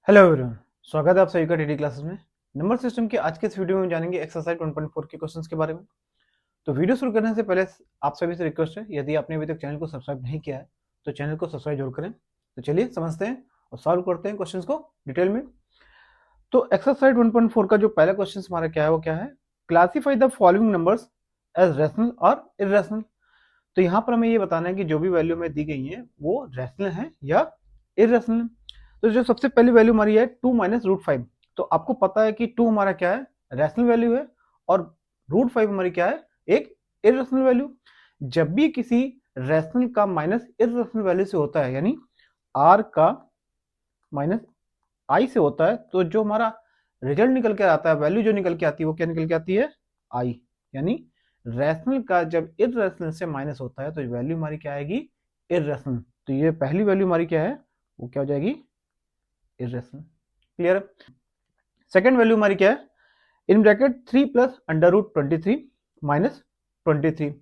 Hello everyone, स्वागत है आप सभी का टीडी क्लासेस में। नंबर सिस्टम के आज के इस वीडियो में जानेंगे एक्सरसाइज 1.4 के क्वेश्चंस के बारे में। तो वीडियो शुरू करने से पहले आप सभी से रिक्वेस्ट है, यदि आपने अभी तक चैनल को सब्सक्राइब नहीं किया है तो चैनल को सब्सक्राइब जरूर करें। तो चलिए समझते हैं और सॉल्व करते हैं क्वेश्चंस को डिटेल में। तो एक्सरसाइज 1.4 का जो पहला क्वेश्चन हमारा क्या है वो क्या है, classify the following numbers as rational और इरेशनल। तो यहाँ पर हमें ये बताना है कि जो भी वैल्यू हमें दी गई है वो रैशनल है या इरेशनल। तो जो सबसे पहली वैल्यू हमारी है 2 माइनस रूट 5। तो आपको पता है कि 2 हमारा क्या है, रैशनल वैल्यू है, और रूट 5 हमारी क्या है, एक इरेशनल वैल्यू। जब भी किसी रैशनल का माइनस इरेशनल वैल्यू से होता है, यानी आर का माइनस आई से होता है, तो जो हमारा रिजल्ट निकल के आता है, वैल्यू जो निकल के आती है वो क्या निकल के आती है, आई। यानी रैशनल का जब इरेशनल से माइनस होता है तो वैल्यू हमारी क्या आएगी, इरेशनल। तो ये पहली वैल्यू हमारी क्या है, वो क्या हो जाएगी, इरेशनल। क्लियर है। सेकेंड वैल्यू हमारी क्या है, in bracket 3 plus under root 23 minus 23।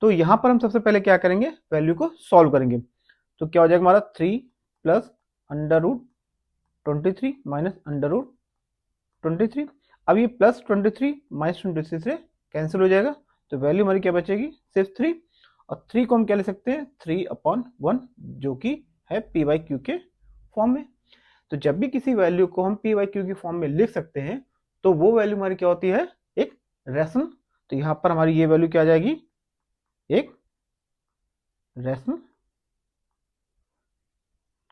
तो यहां पर हम सबसे पहले क्या करेंगे, वैल्यू को सॉल्व करेंगे। तो क्या हो जाएगा हमारा 3 plus under root 23 minus under root 23। अब ये प्लस 23 माइनस 23 से कैंसिल हो जाएगा, तो वैल्यू हमारी क्या बचेगी, सिर्फ 3। और 3 को हम क्या ले सकते हैं, 3/1, जो कि है पी बाई क्यू के फॉर्म में। तो जब भी किसी वैल्यू को हम पी बाई क्यू की फॉर्म में लिख सकते हैं तो वो वैल्यू हमारी क्या होती है, एक रैशनल। तो यहां पर हमारी ये वैल्यू क्या आ जाएगी, एक रैशनल।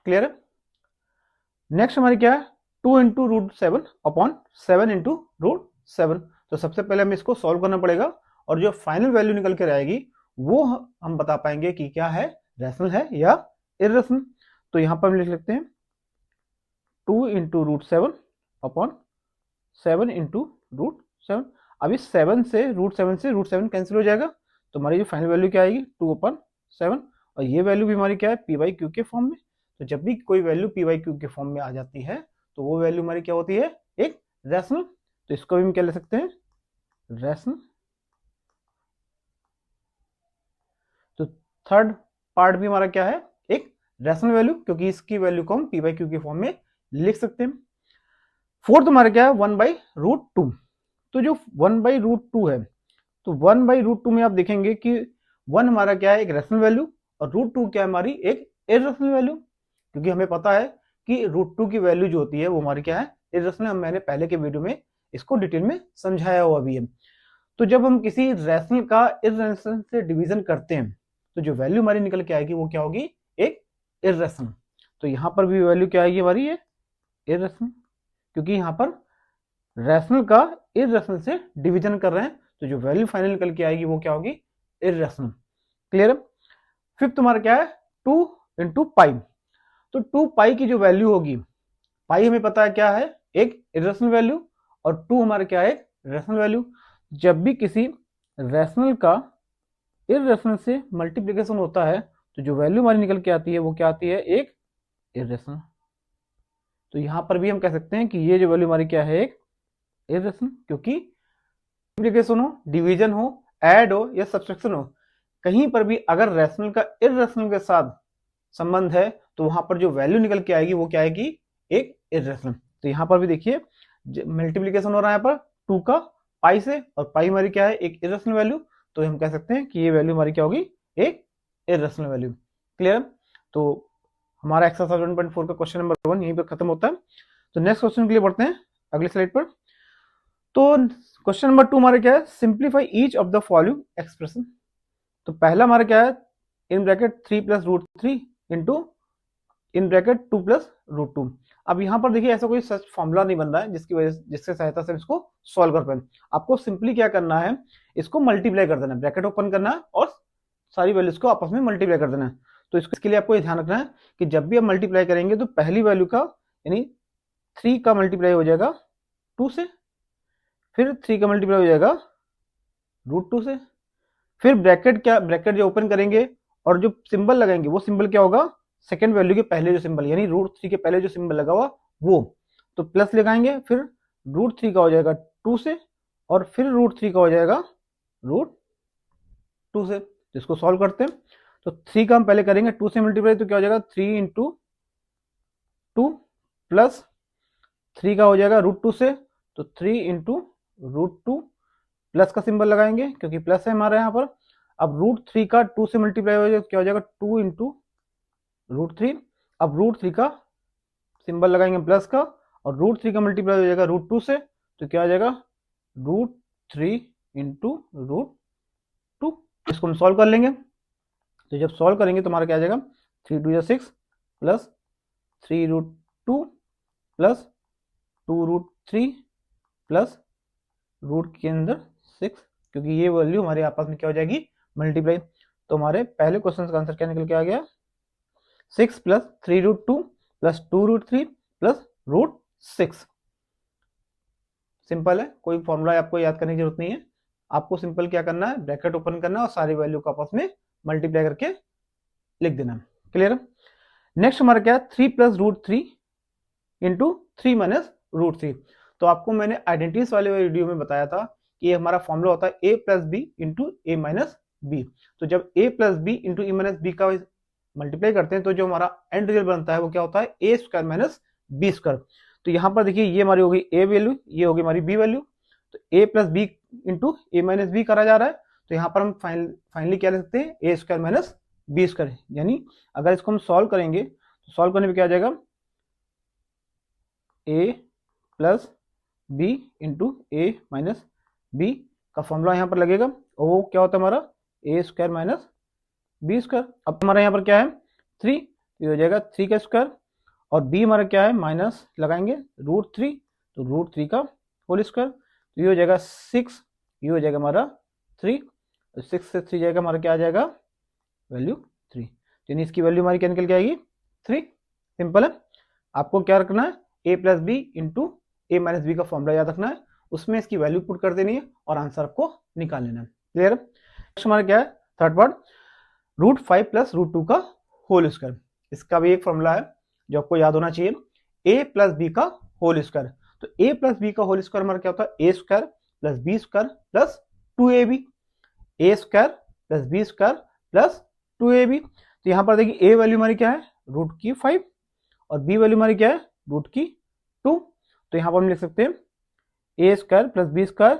क्लियर है। नेक्स्ट हमारी क्या है, 2 into root 7 upon 7 into root 7। तो सबसे पहले हमें इसको सॉल्व करना पड़ेगा, और जो फाइनल वैल्यू निकल कर आएगी वो हम बता पाएंगे कि क्या है, रैशनल है या इरेशनल। तो यहां पर हम लिख लेते हैं 2 into root 7 upon 7 into root 7। अब इस 7 से रूट 7 कैंसिल हो जाएगा, तो हमारी जो फाइनल वैल्यू क्या आएगी, 2/7। और ये वैल्यू भी हमारी क्या है, पी बाई क्यू के फॉर्म में। तो जब भी कोई वैल्यू पी बाई क्यू के फॉर्म में आ जाती है तो वो वैल्यू हमारी क्या होती है, एक रैशनल। तो इसको भी हम क्या ले सकते हैं, रैशनल। तो थर्ड पार्ट भी हमारा क्या है, एक रैशनल वैल्यू, क्योंकि इसकी वैल्यू को हम पी बाई क्यू के फॉर्म में लिख सकते हैं। फोर्थ हमारा क्या है, 1/√2। तो जो 1/√2 है, तो 1/√2 में आप देखेंगे कि 1 हमारा क्या है, एक रैशनल वैल्यू, और √2 क्या है, हमारी एक इरेशनल वैल्यू। क्योंकि हमें पता है कि √2 की वैल्यू जो होती है वो हमारी क्या है, इरेशनल। मैंने पहले के वीडियो में इसको डिटेल में समझाया हुआ भी है। तो जब हम किसी रैशनल का इरेशनल से डिवीजन करते हैं तो जो वैल्यू हमारी निकल के आएगी वो क्या होगी, एक इरेशनल। तो यहां पर भी वैल्यू क्या आएगी हमारी, ये इरेशनल, क्योंकि यहां पर रैशनल का इरेशनल से डिवीजन कर रहे हैं। तो जो वैल्यू फाइनल निकल के आएगी वो क्या होगी, इरेशनल। क्लियर है। फिफ्थ हमारा क्या है, 2 इंटू पाई। तो 2 पाई की जो वैल्यू होगी, पाई हमें पता है क्या है, एक इरेशनल वैल्यू, और 2 हमारा क्या है, एक रैशनल वैल्यू। जब भी किसी रैशनल का इरेशनल से मल्टीप्लीकेशन होता है तो जो वैल्यू हमारी निकल के आती है वो क्या आती है, एक इरेशनल। तो यहां पर भी हम कह सकते हैं कि ये जो वैल्यू हमारी क्या है, एक इरेशनल, क्योंकि मल्टीप्लिकेशन हो, डिवीजन हो, ऐड हो या सब्सट्रैक्शन हो, कहीं पर भी अगर रैशनल का इरेशनल के साथ संबंध है तो वहां पर जो वैल्यू निकल के आएगी वो क्या आएगी, एक इरेशनल। तो यहां पर भी देखिए मल्टीप्लिकेशन हो रहा है यहाँ पर 2 का पाई से, और पाई हमारी क्या है, एक इरेशनल वैल्यू। तो हम कह सकते हैं कि ये वैल्यू हमारी क्या होगी, एक इरेशनल वैल्यू। क्लियर। तो हमारा एक्सरसाइज 1.4 का क्वेश्चन नंबर 1 यहीं पर खत्म होता है। तो नेक्स्ट क्वेश्चन के लिए बढ़ते हैं अगली स्लाइड पर। तो क्वेश्चन नंबर 2 हमारा क्या है, simplify each of the following expression. तो पहला हमारा क्या है, in bracket 3 plus root 3 into in bracket 2 plus root 2। अब यहां पर देखिए ऐसा कोई सच फॉर्मूला नहीं बन रहा है जिसकी वजह जिसके सहायता से इसको सॉल्व कर पाए। आपको सिंपली क्या करना है, इसको मल्टीप्लाई कर देना है, ब्रैकेट ओपन करना है और सारी वैल्यूज को आपस में मल्टीप्लाई कर देना है। तो इसके लिए आपको ध्यान रखना है कि जब भी आप मल्टीप्लाई करेंगे तो पहली वैल्यू का यानी 3 का मल्टीप्लाई हो जाएगा 2 से, फिर 3 का मल्टीप्लाई हो जाएगा √2 से, फिर ब्रैकेट जो ओपन करेंगे और जो सिंबल लगाएंगे वो सिंबल क्या होगा, सेकंड वैल्यू के पहले जो सिंबल यानी √3 के पहले जो सिंबल लगा हुआ वो, तो प्लस लगाएंगे, फिर √3 का हो जाएगा 2 से, और फिर √3 का हो जाएगा √2 से। तो इसको सॉल्व करते हैं। तो 3 का हम पहले करेंगे 2 से मल्टीप्लाई, तो क्या हो जाएगा 3 इंटू 2 प्लस 3 का हो जाएगा √2 से, तो 3 इंटू √2, प्लस का सिंबल लगाएंगे क्योंकि प्लस है हमारे यहाँ पर। अब √3 का 2 से मल्टीप्लाई हो जाएगा, क्या हो जाएगा 2 इंटू √3। अब √3 का सिंबल लगाएंगे प्लस का, और √3 का मल्टीप्लाई हो जाएगा √2 से, तो क्या हो जाएगा √3 इंटू √2। इसको हम सॉल्व कर लेंगे। तो जब सॉल्व करेंगे तो हमारा क्या आ जाएगा 3 2 6 प्लस 3√2 प्लस 2√3 प्लस रूट के अंदर 6, क्योंकि ये वैल्यू हमारे आपस में क्या हो जाएगी मल्टीप्लाई। तो हमारे पहले क्वेश्चन का आंसर क्या निकल के आ गया 6 प्लस 3√2 प्लस 2√3 प्लस √6। सिंपल है, कोई फॉर्मूला आपको याद करने की जरूरत नहीं है। आपको सिंपल क्या करना है, ब्रैकेट ओपन करना है और सारी वैल्यू को आपस में मल्टीप्लाई करके लिख देना। क्लियर है। नेक्स्ट हमारा क्या है 3 प्लस √3 इंटू 3 माइनस √3। तो आपको मैंने आइडेंटिटीज वाले वीडियो में बताया था कि ये हमारा फॉर्मूला होता है a plus B into A minus B. तो जब a plus B into A minus B का मल्टीप्लाई करते हैं तो जो हमारा एंड रिजल्ट बनता है वो क्या होता है ए स्क्वायर माइनस बी स्क्वायर। तो यहाँ पर देखिए ये हमारी होगी ए वैल्यू, ये होगी हमारी बी वैल्यू। तो a plus B into A minus B करा जा रहा है, तो यहाँ पर हम फाइनली क्या लिख सकते हैं ए स्क्वायर माइनस बी स्क्वायर। यानी अगर इसको हम सॉल्व करेंगे तो सॉल्व करने में क्या आ जाएगा a plus B into A minus B का फॉर्मूला यहाँ पर लगेगा, और वो क्या होता है हमारा A square minus B square. अब हमारा यहाँ पर क्या है 3, ये हो जाएगा 3 का स्क्वायर, और b हमारा क्या है माइनस लगाएंगे √3, तो √3 का होल स्क्वायर, तो ये हो जाएगा 6, ये हो जाएगा हमारा 3, 6 से 3 जाएगा हमारा क्या आ जाएगा वैल्यू 3। यानी इसकी वैल्यू हमारी क्या निकल के आएगी 3। सिंपल है। आपको क्या रखना है a plus B into A minus B का फॉर्मूला याद रखना है, उसमें इसकी वैल्यू पुट कर देनी है और आंसर आपको निकाल लेना है। क्लियर है। नेक्स्ट हमारा क्या है थर्ड पार्ट √5 प्लस √2 का होल स्क्वायर। इसका भी एक फॉर्मूला है जो आपको याद होना चाहिए, a प्लस बी का होल स्क्वायर। तो a प्लस बी का होल स्क्वायर हमारा क्या होता है a square plus B square plus 2ab, a square plus B square plus 2ab। तो यहाँ पर देखिए a वैल्यू हमारी क्या है √5 और b वैल्यू हमारी क्या है √2। तो यहाँ पर हम लिख सकते हैं a square plus B square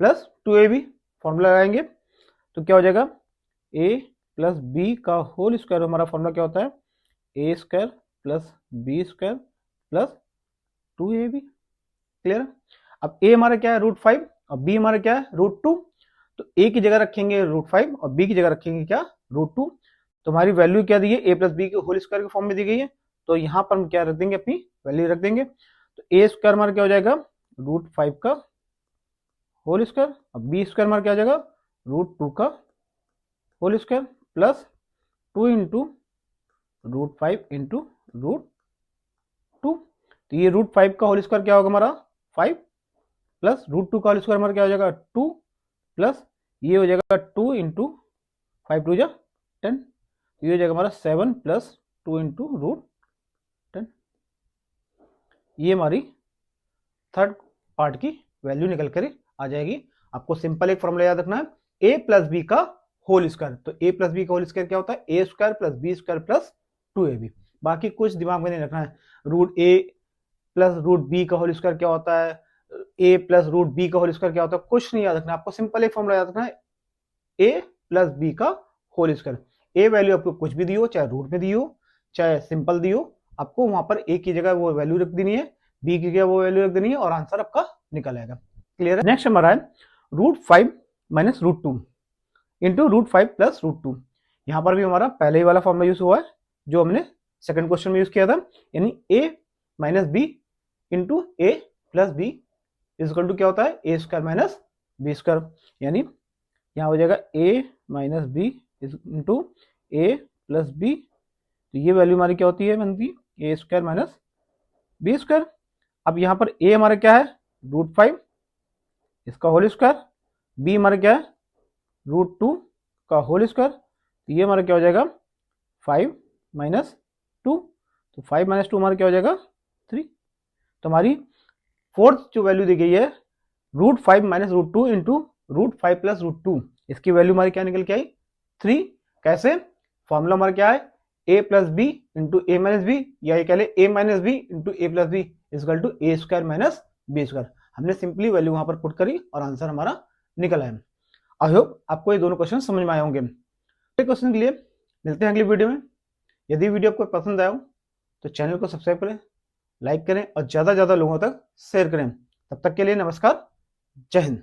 plus 2ab। Formula लगाएंगे तो क्या हो जाएगा a प्लस बी का होल स्क्वायर, हमारा फॉर्मूला क्या होता है a square plus B square plus 2ab। Clear. अब a हमारा क्या है √5 और b हमारा क्या है √2, तो a की जगह रखेंगे √5 और b की जगह रखेंगे क्या √2। तो हमारी वैल्यू क्या दी है a प्लस बी के होल स्क्वायर के फॉर्म में दी गई है, तो यहाँ पर हम क्या रख देंगे अपनी वैल्यू रख देंगे। तो a स्क्वायर हमारा क्या हो जाएगा √5 का होल स्क्वायर, अब बी स्क्वायर हमारा क्या हो जाएगा √2 का whole square plus 2 into √5 into √2। तो ये √5 का होल स्क्वायर क्या होगा हमारा 5 प्लस √2 का होल स्क्वायर हमारा क्या हो जाएगा 2 प्लस ये हो जाएगा 2 इंटू 5 2 10, ये हो जाएगा हमारा 7 प्लस 2 इंटू √10। ये हमारी थर्ड पार्ट की वैल्यू निकल कर आ जाएगी। आपको सिंपल एक फॉर्मूला याद रखना है a प्लस बी का होल स्क्वायर। तो a प्लस बी का होल स्क्वायर क्या होता है a square plus B square plus 2ab। बाकी कुछ दिमाग में नहीं रखना है। √a प्लस √b का होल स्क्वायर क्या होता है, a प्लस √b का होल स्क्वायर क्या होता है, कुछ नहीं याद रखना। आपको सिंपल एक फॉर्मूला याद रखना है a प्लस बी का होल स्क्वायर। a वैल्यू आपको कुछ भी दी हो, चाहे रूट में दी हो चाहे सिंपल दी हो, आपको वहां पर a की जगह वो वैल्यू रख देनी है, b की जगह वो वैल्यू रख देनी है और आंसर आपका निकल आएगा। क्लियर है। नेक्स्ट हमारा है √5 माइनस √2 इंटू √5 प्लस √2। यहाँ पर भी हमारा पहले ही वाला फॉर्मूला यूज हुआ है जो हमने सेकंड क्वेश्चन में यूज किया था, यानी a minus B into A plus B is equal to क्या होता है a square minus B square. यानी यहाँ हो जाएगा a minus B into A plus B. तो ये वैल्यू हमारी क्या होती है बनती a square minus B square. अब यहाँ पर a हमारा क्या है √5 इसका होल स्क्वायर, b हमारा क्या है √2 का होल स्क्वायर। तो ये हमारा क्या हो जाएगा 5 माइनस 2, तो 5 माइनस 2 हमारा क्या हो जाएगा 3। तो हमारी फोर्थ जो वैल्यू दी गई है √5 माइनस √2 इंटू √5 प्लस √2, इसकी वैल्यू हमारी क्या निकल के आई 3। कैसे, फॉर्मूला हमारा क्या है A plus B into A minus B, या ये कह ले A minus B into A plus B is equal to A square minus B square. हमने सिंपली वैल्यू वहां पर पुट करी और आंसर हमारा निकल आया। आई होप आपको ये दोनों क्वेश्चन समझ में आए होंगे। क्वेश्चन के लिए मिलते हैं अगली वीडियो में। यदि वीडियो आपको पसंद आया हो तो चैनल को सब्सक्राइब करें, लाइक करें और ज्यादा से ज्यादा लोगों तक शेयर करें। तब तक के लिए नमस्कार, जय हिंद।